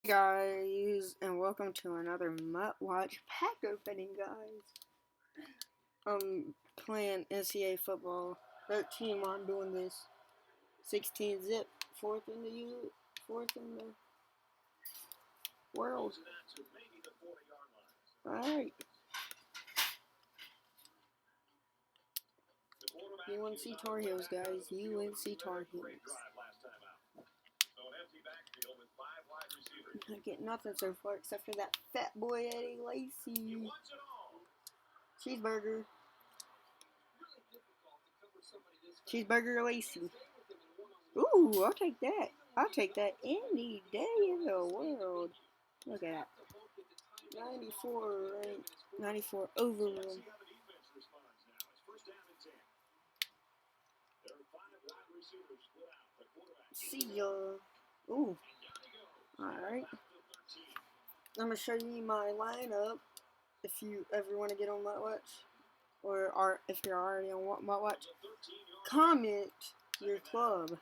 Guys, and welcome to another Mutwatch pack opening, guys. I'm playing NCAA football. 13 while I'm doing this. 16 zip, fourth in the world. Alright. UNC Tar Heels, guys. UNC Tar Heels. I get nothing so far except for that fat boy Eddie Lacy. Cheeseburger. Cheeseburger Lacy. Ooh, I'll take that. I'll take that any day in the world. Look at that. 94, right? 94 overall. See ya. Ooh. Alright. I'm going to show you my lineup if you ever want to get on Mutwatch. Or if you're already on Mutwatch. Comment your club.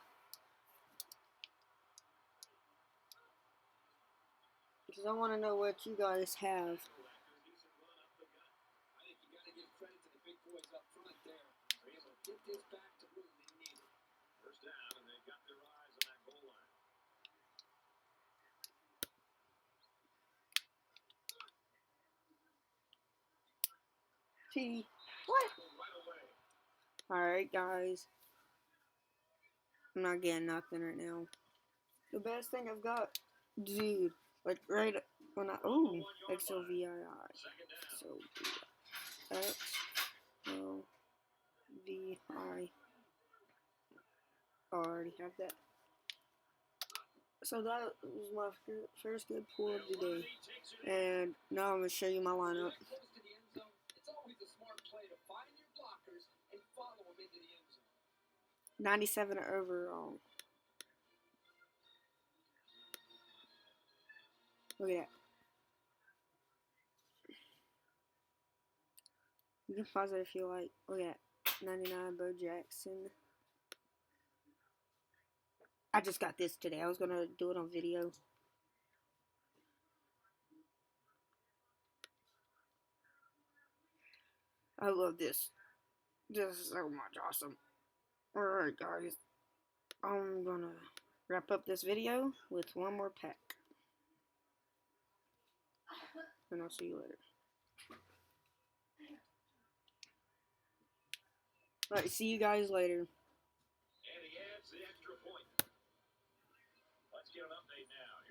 Because I want to know what you guys have. T. What? Alright, guys. I'm not getting nothing right now. The best thing I've got, dude, like right when I, oh, XLVII. So, XLVII. I already have that. So that was my first good pull of the day. And now I'm going to show you my lineup. 97 overall. Look at that. You can pause it if you like. Look at that. 99 Bo Jackson. I just got this today. I was going to do it on video. I love this. This is so much awesome. Alright, guys. I'm going to wrap up this video with one more pack. And I'll see you later. Alright, see you guys later.